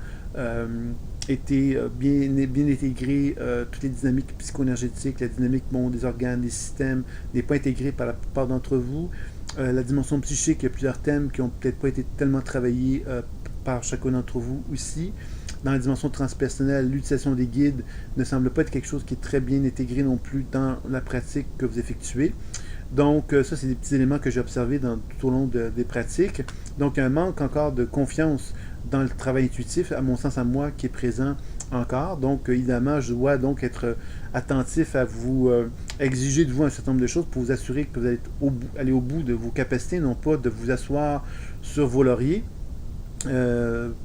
été bien intégré, toutes les dynamiques psycho-énergétiques, la dynamique des organes, des systèmes, n'est pas intégrée par la plupart d'entre vous. La dimension psychique, il y a plusieurs thèmes qui n'ont peut-être pas été tellement travaillés par chacun d'entre vous aussi. Dans la dimension transpersonnelle, l'utilisation des guides ne semble pas être quelque chose qui est très bien intégré non plus dans la pratique que vous effectuez. Donc, ça, c'est des petits éléments que j'ai observés tout au long des pratiques. Donc, il y a un manque encore de confiance dans le travail intuitif, à mon sens, à moi, qui est présent encore. Donc, évidemment, je dois donc être attentif à vous exiger de vous un certain nombre de choses pour vous assurer que vous allez aller au bout de vos capacités, non pas de vous asseoir sur vos lauriers.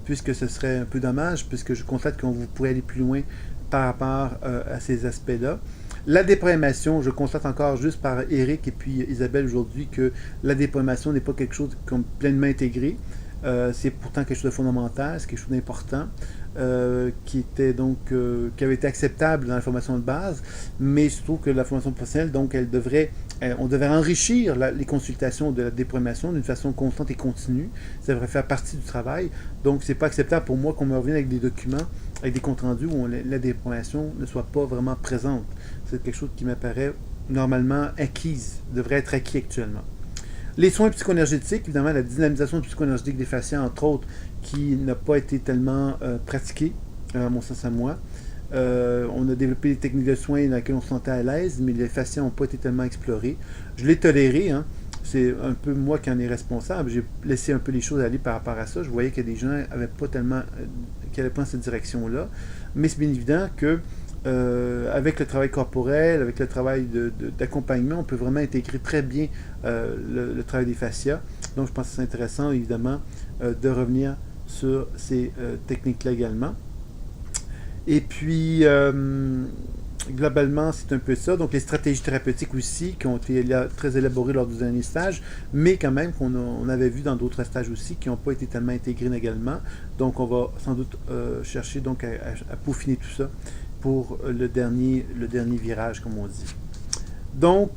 Puisque ce serait un peu dommage, puisque je constate qu'on vous pourrait aller plus loin par rapport à ces aspects-là. La déprogrammation, je constate encore juste par Eric et puis Isabelle aujourd'hui que la déprogrammation n'est pas quelque chose comme pleinement intégré. C'est pourtant quelque chose de fondamental, c'est quelque chose d'important, qui avait été acceptable dans la formation de base, mais je trouve que la formation professionnelle, donc, on devrait enrichir les consultations de la déprogrammation d'une façon constante et continue. Ça devrait faire partie du travail. Donc, c'est pas acceptable pour moi qu'on me revienne avec des documents, avec des comptes rendus où la déprogrammation ne soit pas vraiment présente. C'est quelque chose qui m'apparaît normalement acquise, devrait être acquis actuellement. Les soins psychoénergétiques, évidemment, la dynamisation psychoénergétique des fascias, entre autres, qui n'a pas été tellement pratiquée, à mon sens à moi. On a développé des techniques de soins dans lesquelles on se sentait à l'aise, mais les fascias n'ont pas été tellement explorés. Je l'ai toléré, hein. C'est un peu moi qui en est responsable. J'ai laissé un peu les choses aller par rapport à ça. Je voyais que des gens n'avaient pas tellement, qui n'allaient pas dans cette direction-là. Mais c'est bien évident que avec le travail corporel, avec le travail d'accompagnement, on peut vraiment intégrer très bien le travail des fascias. Donc, je pense que c'est intéressant, évidemment, de revenir sur ces techniques-là également. Et puis, globalement, c'est un peu ça. Donc, les stratégies thérapeutiques aussi, qui ont été très élaborées lors du dernier stage, mais quand même qu'on avait vu dans d'autres stages aussi, qui n'ont pas été tellement intégrés également. Donc, on va sans doute chercher donc à peaufiner tout ça pour le dernier virage, comme on dit. Donc,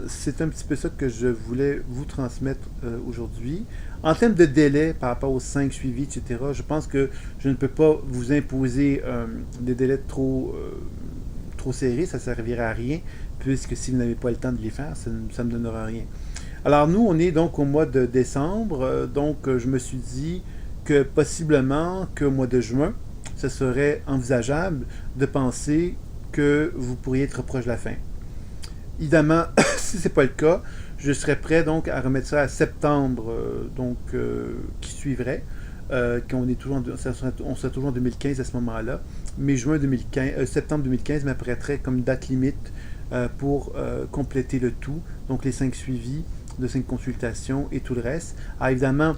c'est un petit peu ça que je voulais vous transmettre aujourd'hui. En termes de délai par rapport aux 5 suivis, etc., je pense que je ne peux pas vous imposer des délais trop serrés, ça ne servirait à rien, puisque si vous n'avez pas le temps de les faire, ça ne me donnera rien. Alors, nous, on est donc au mois de décembre, donc je me suis dit que possiblement qu'au mois de juin, ce serait envisageable de penser que vous pourriez être proche de la fin. Évidemment, si ce n'est pas le cas, je serais prêt donc à remettre ça à septembre, qui suivrait. On serait toujours en 2015 à ce moment-là. Mais septembre 2015 m'apprêterait comme date limite pour compléter le tout. Donc les 5 suivis de 5 consultations et tout le reste. Alors évidemment,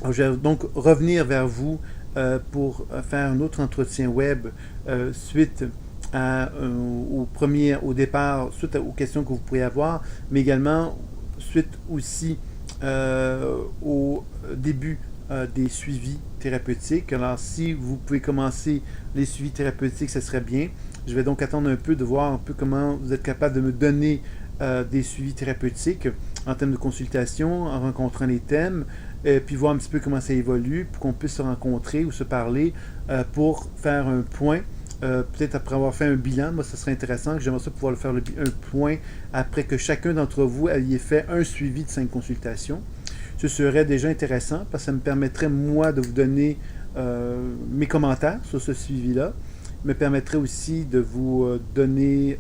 je vais donc revenir vers vous pour faire un autre entretien web suite au départ, suite aux questions que vous pourriez avoir, mais également suite aussi au début des suivis thérapeutiques. Alors, si vous pouvez commencer les suivis thérapeutiques, ce serait bien. Je vais donc attendre un peu de voir un peu comment vous êtes capable de me donner des suivis thérapeutiques en termes de consultation, en rencontrant les thèmes, puis voir un petit peu comment ça évolue, pour qu'on puisse se rencontrer ou se parler pour faire un point. Peut-être après avoir fait un bilan, moi ça serait intéressant, j'aimerais ça pouvoir faire un point après que chacun d'entre vous ait fait un suivi de 5 consultations. Ce serait déjà intéressant parce que ça me permettrait moi de vous donner mes commentaires sur ce suivi-là, me permettrait aussi de vous donner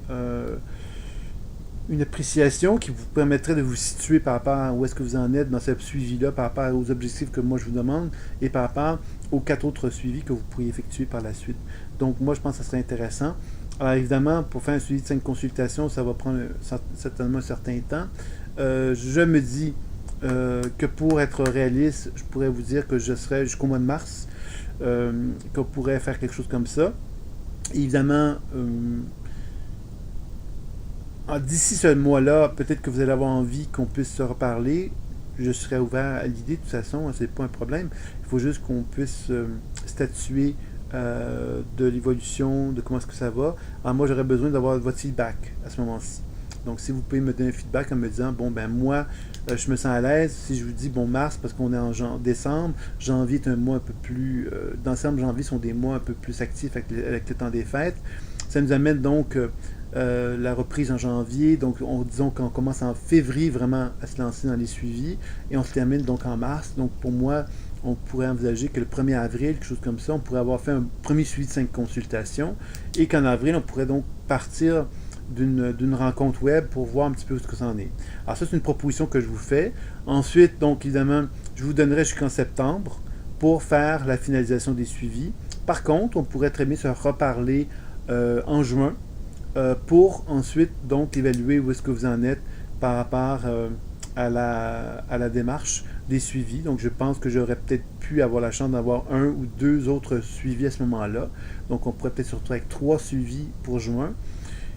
une appréciation qui vous permettrait de vous situer par rapport à où est-ce que vous en êtes dans ce suivi-là, par rapport aux objectifs que moi je vous demande et par rapport aux 4 autres suivis que vous pourriez effectuer par la suite. Donc moi je pense que ça serait intéressant. Alors évidemment, pour faire un suivi de 5 consultations, ça va prendre certainement un certain temps. Je me dis que pour être réaliste, je pourrais vous dire que je serai jusqu'au mois de mars, qu'on pourrait faire quelque chose comme ça. Évidemment, d'ici ce mois-là, peut-être que vous allez avoir envie qu'on puisse se reparler. Je serais ouvert à l'idée, de toute façon, c'est pas un problème. Il faut juste qu'on puisse statuer de l'évolution, de comment est-ce que ça va. Alors moi, j'aurais besoin d'avoir votre feedback à ce moment-ci. Donc, si vous pouvez me donner un feedback en me disant, bon, ben moi, je me sens à l'aise. Si je vous dis, bon, mars, parce qu'on est en décembre, janvier est un mois un peu plus... décembre, janvier sont des mois un peu plus actifs avec le temps des fêtes. Ça nous amène donc la reprise en janvier. Donc, disons qu'on commence en février vraiment à se lancer dans les suivis et on se termine donc en mars. Donc, pour moi, on pourrait envisager que le 1er avril, quelque chose comme ça, on pourrait avoir fait un premier suivi de 5 consultations et qu'en avril, on pourrait donc partir d'une rencontre web pour voir un petit peu ce que ça en est. Alors ça, c'est une proposition que je vous fais. Ensuite, donc évidemment, je vous donnerai jusqu'en septembre pour faire la finalisation des suivis. Par contre, on pourrait très bien se reparler en juin pour ensuite donc évaluer où est-ce que vous en êtes par rapport à la démarche des suivis. Donc je pense que j'aurais peut-être pu avoir la chance d'avoir un ou deux autres suivis à ce moment-là. Donc on pourrait peut-être se retrouver avec 3 suivis pour juin.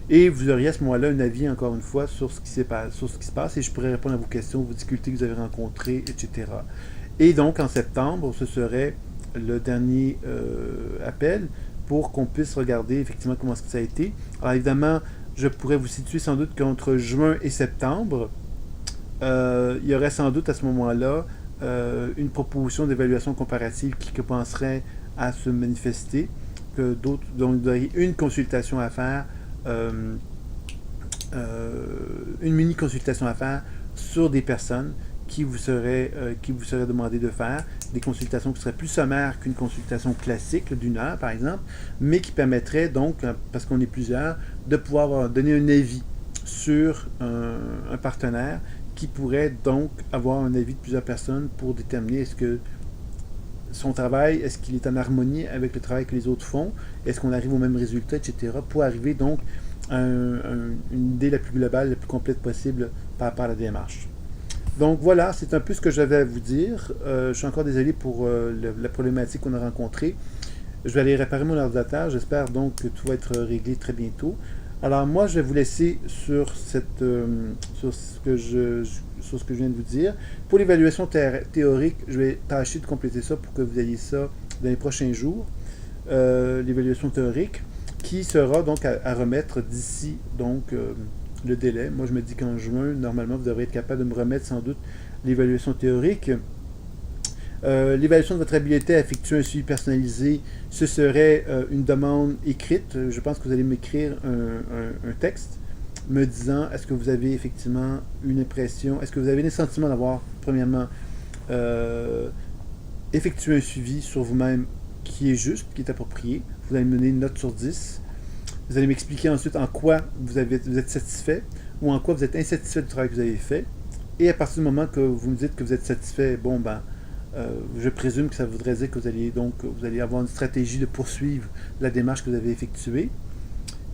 Et vous auriez à ce moment-là un avis, encore une fois, sur ce qui se passe et je pourrais répondre à vos questions, vos difficultés que vous avez rencontrées, etc. Et donc, en septembre, ce serait le dernier appel pour qu'on puisse regarder effectivement comment ça a été. Alors, évidemment, je pourrais vous situer sans doute qu'entre juin et septembre, il y aurait sans doute à ce moment-là une proposition d'évaluation comparative qui commencerait à se manifester, donc vous auriez une consultation à faire une mini consultation à faire sur des personnes qui vous seraient demandé de faire, des consultations qui seraient plus sommaires qu'une consultation classique d'une heure par exemple, mais qui permettraient donc, parce qu'on est plusieurs, de pouvoir donner un avis sur un partenaire qui pourrait donc avoir un avis de plusieurs personnes pour déterminer est-ce que son travail, est-ce qu'il est en harmonie avec le travail que les autres font, est-ce qu'on arrive au même résultat, etc., pour arriver donc à une idée la plus globale, la plus complète possible par rapport à la démarche. Donc voilà, c'est un peu ce que j'avais à vous dire. Je suis encore désolé pour la problématique qu'on a rencontrée. Je vais aller réparer mon ordinateur, j'espère donc que tout va être réglé très bientôt. Alors moi, je vais vous laisser sur ce que je viens de vous dire. Pour l'évaluation théorique, je vais tâcher de compléter ça pour que vous ayez ça dans les prochains jours. L'évaluation théorique, qui sera donc à remettre d'ici donc le délai. Moi, je me dis qu'en juin, normalement, vous devrez être capable de me remettre sans doute l'évaluation théorique. L'évaluation de votre habileté à effectuer un suivi personnalisé, ce serait une demande écrite. Je pense que vous allez m'écrire un texte me disant est-ce que vous avez effectivement une impression, est-ce que vous avez le sentiment d'avoir, premièrement, effectué un suivi sur vous-même qui est juste, qui est approprié. Vous allez me donner une note sur 10. Vous allez m'expliquer ensuite en quoi vous êtes satisfait ou en quoi vous êtes insatisfait du travail que vous avez fait. Et à partir du moment que vous me dites que vous êtes satisfait, bon ben, je présume que ça voudrait dire que vous allez avoir une stratégie de poursuivre la démarche que vous avez effectuée.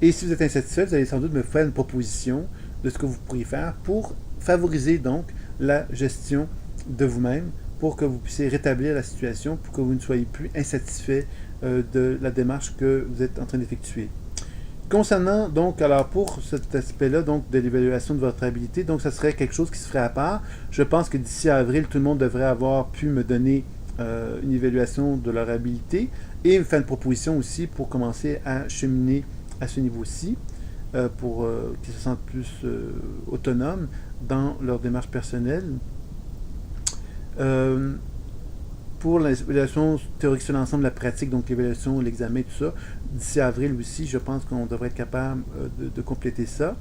Et si vous êtes insatisfait, vous allez sans doute me faire une proposition de ce que vous pourriez faire pour favoriser donc la gestion de vous-même, pour que vous puissiez rétablir la situation, pour que vous ne soyez plus insatisfait de la démarche que vous êtes en train d'effectuer. Concernant donc, alors pour cet aspect-là donc de l'évaluation de votre habilité, donc ça serait quelque chose qui se ferait à part. Je pense que d'ici avril, tout le monde devrait avoir pu me donner une évaluation de leur habilité et me faire une proposition aussi pour commencer à cheminer à ce niveau-ci, pour qu'ils se sentent plus autonomes dans leur démarche personnelle. Pour l'évaluation théorique sur l'ensemble de la pratique, donc l'évaluation, l'examen, tout ça, d'ici avril aussi, je pense qu'on devrait être capable de compléter ça.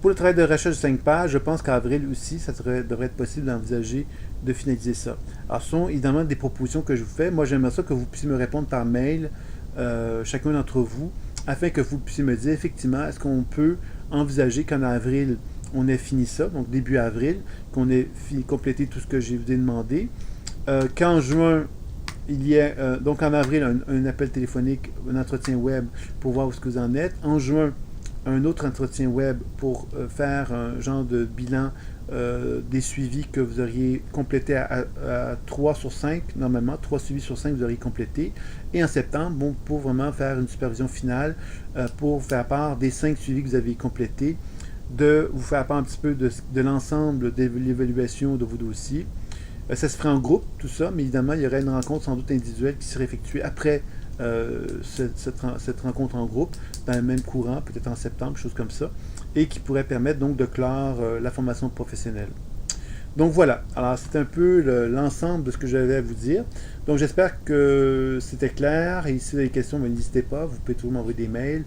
Pour le travail de recherche de 5 pages, je pense qu'avril aussi, ça devrait être possible d'envisager de finaliser ça. Alors, ce sont évidemment des propositions que je vous fais. Moi, j'aimerais ça que vous puissiez me répondre par mail, chacun d'entre vous, afin que vous puissiez me dire effectivement, est-ce qu'on peut envisager qu'en avril, on ait fini ça, donc début avril, qu'on ait complété tout ce que je vous ai demandé. Qu'en juin, il y a donc en avril un appel téléphonique, un entretien web pour voir où ce que vous en êtes. En juin, un autre entretien web pour faire un genre de bilan des suivis que vous auriez complétés à 3 sur 5, normalement, 3 suivis sur 5 vous auriez complété. Et en septembre, bon, pour vraiment faire une supervision finale, pour faire part des 5 suivis que vous avez complétés, de vous faire part un petit peu de l'ensemble de l'évaluation de vos dossiers. Ça se ferait en groupe, tout ça, mais évidemment, il y aurait une rencontre sans doute individuelle qui serait effectuée après cette rencontre en groupe, dans le même courant, peut-être en septembre, chose comme ça, et qui pourrait permettre donc de clore la formation professionnelle. Donc voilà, alors c'est un peu l'ensemble de ce que j'avais à vous dire. Donc j'espère que c'était clair, et si vous avez des questions, n'hésitez pas, vous pouvez toujours m'envoyer des mails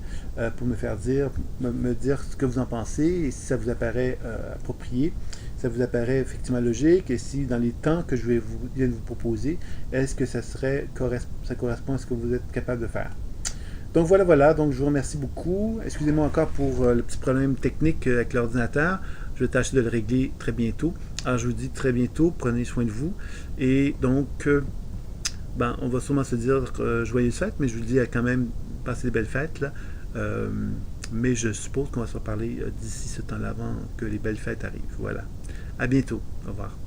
pour me faire dire, me dire ce que vous en pensez, et si ça vous apparaît approprié, ça vous apparaît effectivement logique, et si dans les temps que je viens de vous proposer, est-ce que ça correspond à ce que vous êtes capable de faire. Donc voilà, donc je vous remercie beaucoup. Excusez-moi encore pour le petit problème technique avec l'ordinateur. Je vais tâcher de le régler très bientôt. Alors je vous dis très bientôt, prenez soin de vous. Et donc, on va sûrement se dire joyeuses fêtes, mais je vous dis quand même, passez des belles fêtes là. Mais je suppose qu'on va se reparler d'ici ce temps-là avant que les belles fêtes arrivent. Voilà. À bientôt. Au revoir.